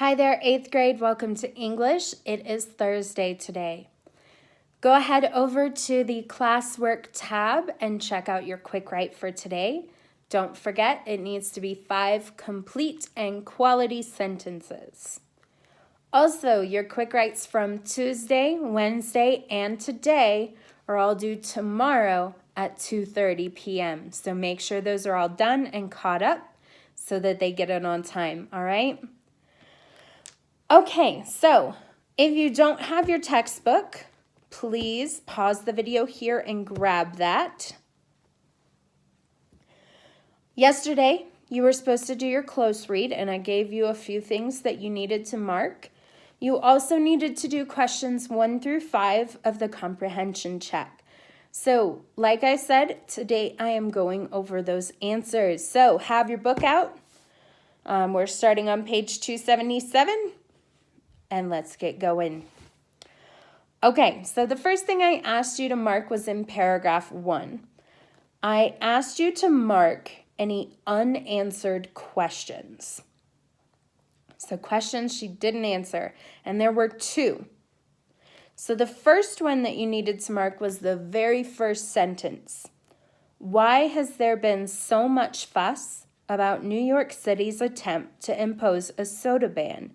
Hi there, 8th grade. Welcome to English. It is Thursday today. Go ahead over to the classwork tab and check out your quick write for today. Don't forget, it needs to be 5 complete and quality sentences. Also, your quick writes from Tuesday, Wednesday, and today are all due tomorrow at 2:30 p.m. So make sure those are all done and caught up so that they get it on time, all right? Okay, so if you don't have your textbook, please pause the video here and grab that. Yesterday, you were supposed to do your close read, and I gave you a few things that you needed to mark. You also needed to do questions 1 through 5 of the comprehension check. So, like I said, today I am going over those answers. So, have your book out. We're starting on page 277. And let's get going. Okay, so the first thing I asked you to mark was in paragraph 1. I asked you to mark any unanswered questions. So questions she didn't answer, and there were 2. So the first one that you needed to mark was the very first sentence. Why has there been so much fuss about New York City's attempt to impose a soda ban?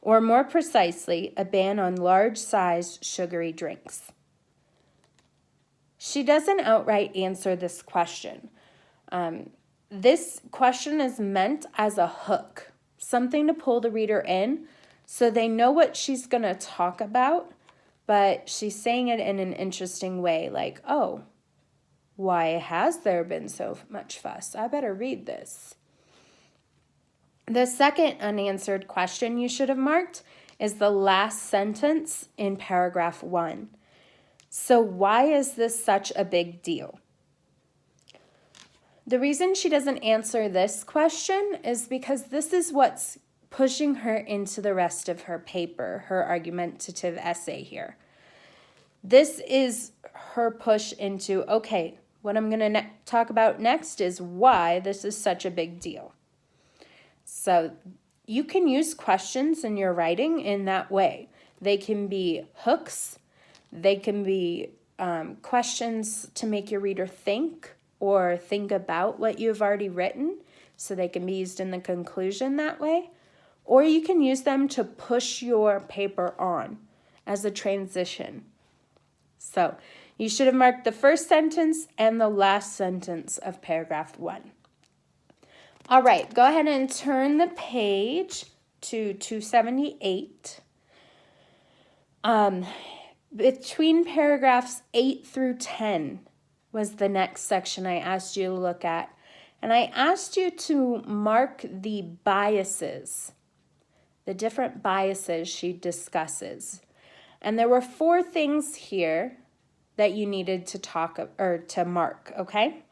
Or more precisely, a ban on large-sized sugary drinks? She doesn't outright answer this question. This question is meant as a hook, something to pull the reader in so they know what she's going to talk about, but she's saying it in an interesting way, like, oh, why has there been so much fuss? I better read this. The second unanswered question you should have marked is the last sentence in paragraph 1. So why is this such a big deal? The reason she doesn't answer this question is because this is what's pushing her into the rest of her paper, her argumentative essay here. This is her push into, okay, what I'm going to talk about next is why this is such a big deal. So you can use questions in your writing in that way. They can be hooks. They can be questions to make your reader think or think about what you've already written, so they can be used in the conclusion that way. Or you can use them to push your paper on as a transition. So you should have marked the first sentence and the last sentence of paragraph 1. All right, go ahead and turn the page to 278. Between paragraphs 8 through 10 was the next section I asked you to look at. And I asked you to mark the biases, the different biases she discusses. And there were 4 things here that you needed to mark, okay?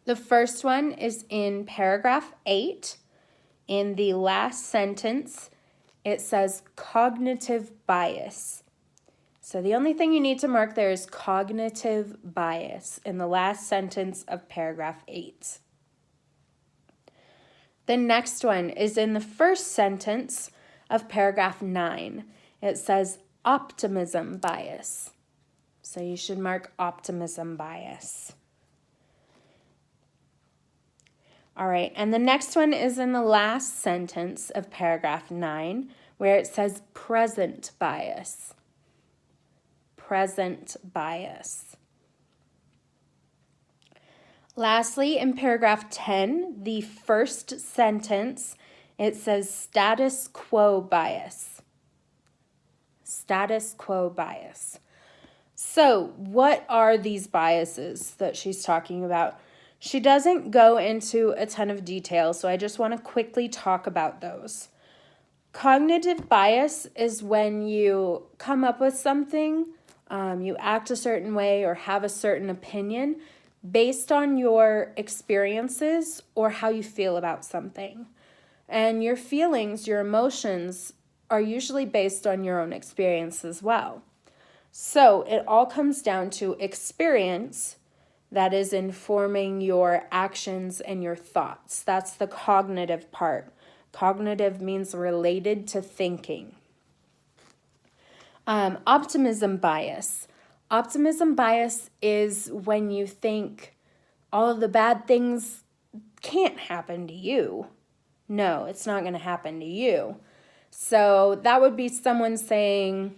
The first one is in paragraph 8. In the last sentence, it says cognitive bias. So the only thing you need to mark there is cognitive bias in the last sentence of paragraph 8. The next one is in the first sentence of paragraph 9. It says optimism bias. So you should mark optimism bias. All right, and the next one is in the last sentence of paragraph 9, where it says present bias. Present bias. Lastly, in paragraph 10, the first sentence, it says status quo bias. Status quo bias. So, what are these biases that she's talking about? She doesn't go into a ton of detail, so I just want to quickly talk about those. Cognitive bias is when you come up with something, you act a certain way or have a certain opinion based on your experiences or how you feel about something. And your feelings, your emotions are usually based on your own experience as well. So it all comes down to experience that is informing your actions and your thoughts. That's the cognitive part. Cognitive means related to thinking. Optimism bias. Optimism bias is when you think all of the bad things can't happen to you. No, it's not going to happen to you. So that would be someone saying,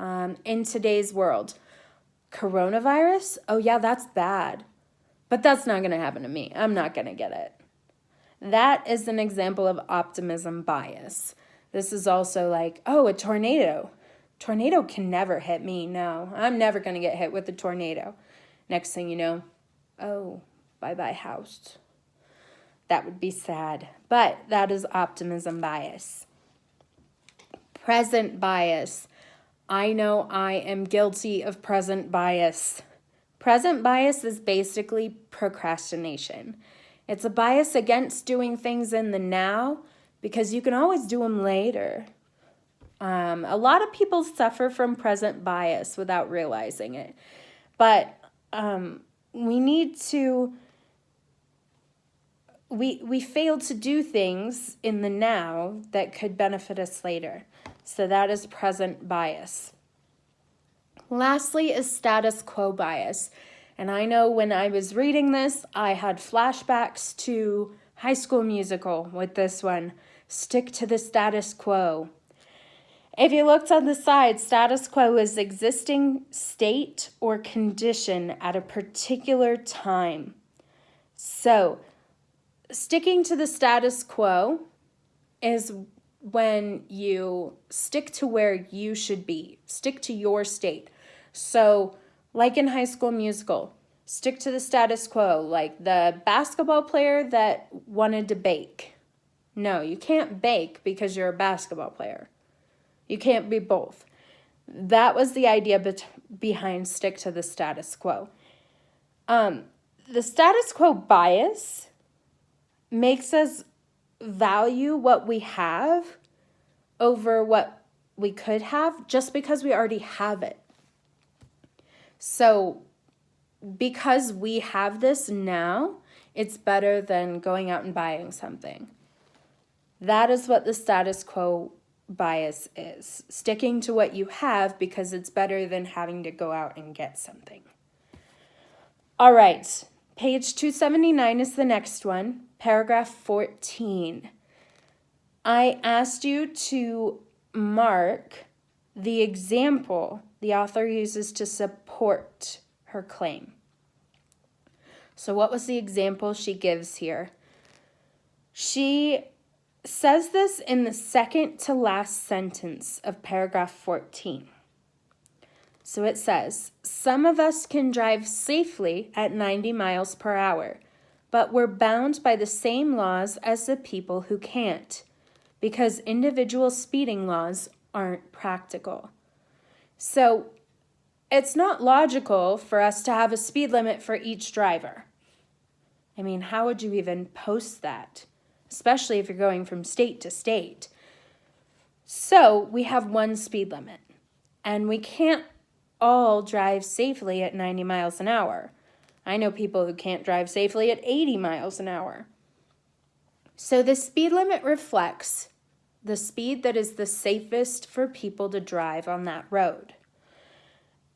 in today's world, coronavirus? Oh yeah, that's bad. But that's not going to happen to me. I'm not going to get it. That is an example of optimism bias. This is also like, oh, a tornado. Tornado can never hit me. No, I'm never going to get hit with a tornado. Next thing you know, oh, bye-bye house. That would be sad. But that is optimism bias. Present bias. I know I am guilty of present bias. Present bias is basically procrastination. It's a bias against doing things in the now because you can always do them later. A lot of people suffer from present bias without realizing it. But we need to, we fail to do things in the now that could benefit us later. So that is present bias. Lastly is status quo bias. And I know when I was reading this, I had flashbacks to High School Musical with this one. Stick to the status quo. If you looked on the side, status quo is existing state or condition at a particular time. So, sticking to the status quo is when you stick to where you should be, stick to your state. So, like in High School Musical, stick to the status quo, like the basketball player that wanted to bake. No, you can't bake because you're a basketball player. You can't be both. That was the idea behind stick to the status quo. The status quo bias makes us value what we have over what we could have just because we already have it. So because we have this now, it's better than going out and buying something. That is what the status quo bias is. Sticking to what you have because it's better than having to go out and get something. All right, page 279 is the next one, paragraph 14. I asked you to mark the example the author uses to support her claim. So what was the example she gives here? She says this in the second to last sentence of paragraph 14. So it says, some of us can drive safely at 90 miles per hour, but we're bound by the same laws as the people who can't, because individual speeding laws aren't practical. So it's not logical for us to have a speed limit for each driver. I mean, how would you even post that? Especially if you're going from state to state. So we have one speed limit, and we can't all drive safely at 90 miles an hour. I know people who can't drive safely at 80 miles an hour. So the speed limit reflects the speed that is the safest for people to drive on that road.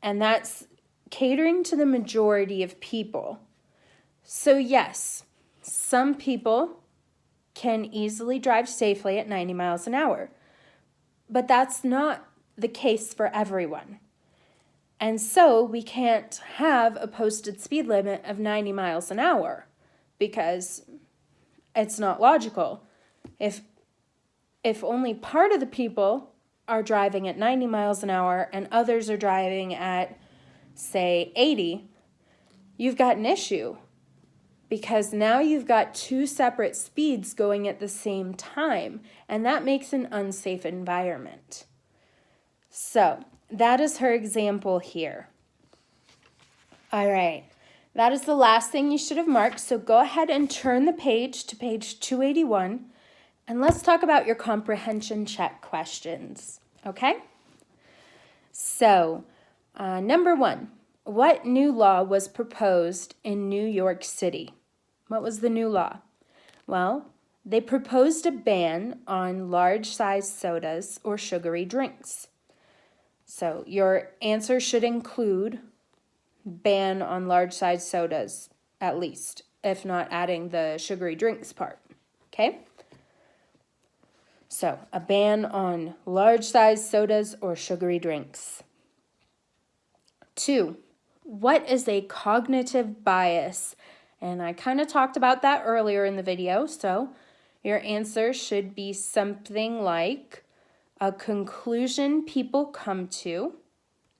And that's catering to the majority of people. So yes, some people can easily drive safely at 90 miles an hour, but that's not the case for everyone. And so we can't have a posted speed limit of 90 miles an hour because it's not logical. If only part of the people are driving at 90 miles an hour and others are driving at, say, 80, you've got an issue because now you've got two separate speeds going at the same time, and that makes an unsafe environment. So that is her example here. All right, that is the last thing you should have marked, so go ahead and turn the page to page 281, and let's talk about your comprehension check questions, okay? So, number 1, what new law was proposed in New York City? What was the new law? Well, They proposed a ban on large-sized sodas or sugary drinks. So your answer should include ban on large-sized sodas, at least, if not adding the sugary drinks part, okay? So, a ban on large-sized sodas or sugary drinks. 2, what is a cognitive bias? And I kind of talked about that earlier in the video, so your answer should be something like a conclusion people come to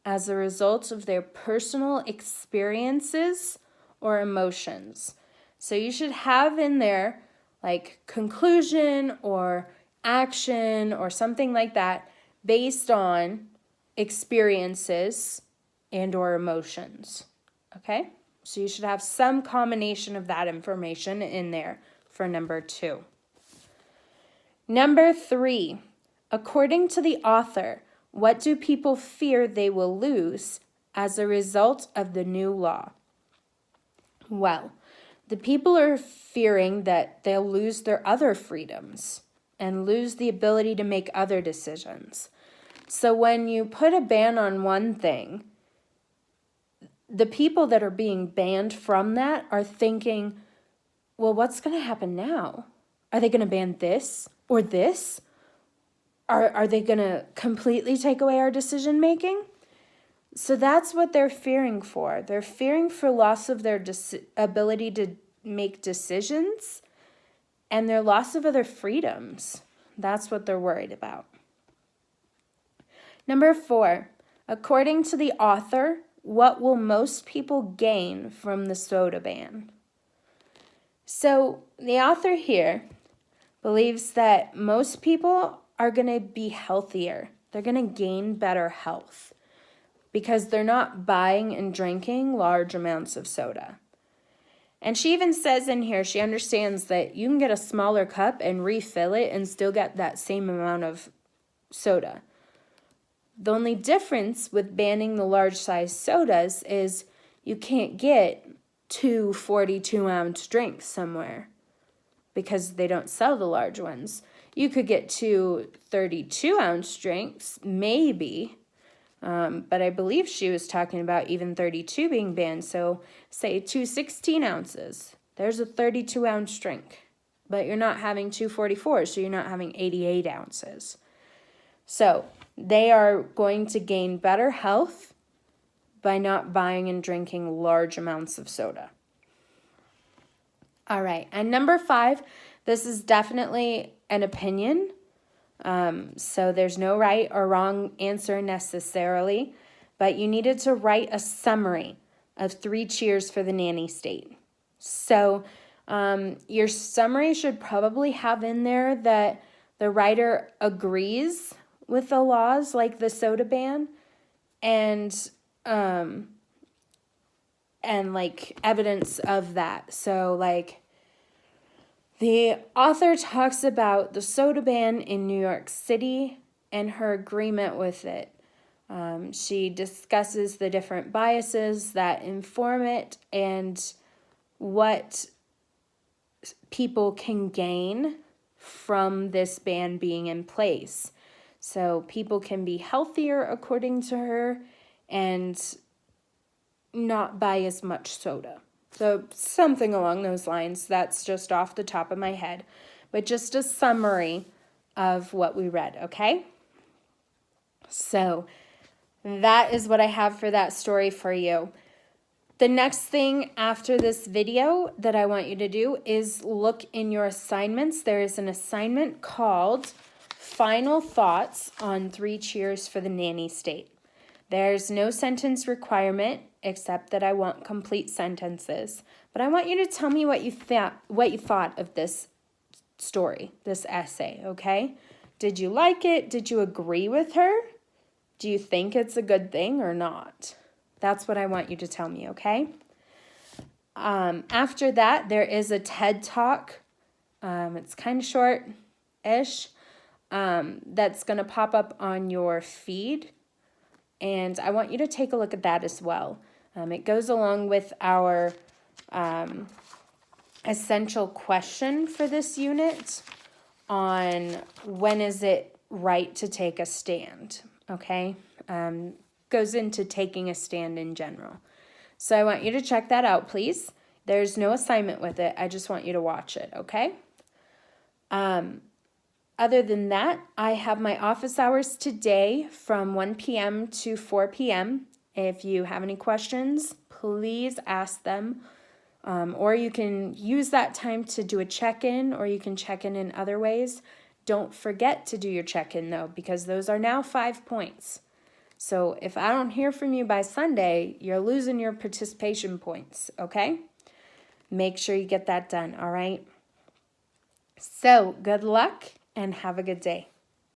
as a result of their personal experiences or emotions. So you should have in there like conclusion or action or something like that based on experiences and or emotions. Okay? So you should have some combination of that information in there for number 2. Number 3, according to the author, what do people fear they will lose as a result of the new law? Well, the people are fearing that they'll lose their other freedoms and lose the ability to make other decisions. So when you put a ban on one thing, the people that are being banned from that are thinking, well, what's going to happen now? Are they going to ban this or this? Are they going to completely take away our decision making? So that's what they're fearing for. They're fearing for loss of their ability to make decisions and their loss of other freedoms. That's what they're worried about. Number 4, according to the author, what will most people gain from the soda ban? So the author here believes that most people are going to be healthier. They're going to gain better health because they're not buying and drinking large amounts of soda. And she even says in here, she understands that you can get a smaller cup and refill it and still get that same amount of soda. The only difference with banning the large-sized sodas is you can't get 2 42-ounce drinks somewhere because they don't sell the large ones. You could get 2 32-ounce drinks, maybe, but I believe she was talking about even 32 being banned. So say 2 16 ounces. There's a 32-ounce drink, but you're not having 2 44s, so you're not having 88 ounces. So they are going to gain better health by not buying and drinking large amounts of soda. All right, and number 5, this is definitely an opinion. So there's no right or wrong answer necessarily, but you needed to write a summary of 3 cheers for the nanny state. So your summary should probably have in there that the writer agrees with the laws like the soda ban and like evidence of that. So like the author talks about the soda ban in New York City and her agreement with it. She discusses the different biases that inform it and what people can gain from this ban being in place. So people can be healthier according to her and not buy as much soda. So something along those lines. That's just off the top of my head. But just a summary of what we read, okay? So that is what I have for that story for you. The next thing after this video that I want you to do is look in your assignments. There is an assignment called Final Thoughts on 3 Cheers for the Nanny State. There's no sentence requirement except that I want complete sentences. But I want you to tell me what you thought of this story, this essay, okay? Did you like it? Did you agree with her? Do you think it's a good thing or not? That's what I want you to tell me, okay? After that, there is a TED Talk. It's kind of short-ish. That's going to pop up on your feed. And I want you to take a look at that as well. It goes along with our essential question for this unit on when is it right to take a stand, okay? Goes into taking a stand in general. So I want you to check that out, please. There's no assignment with it. I just want you to watch it, okay? Other than that, I have my office hours today from 1 p.m. to 4 p.m. If you have any questions, please ask them. Or you can use that time to do a check-in, or you can check in other ways. Don't forget to do your check-in, though, because those are now 5 points. So if I don't hear from you by Sunday, you're losing your participation points, okay? Make sure you get that done, all right? So good luck and have a good day.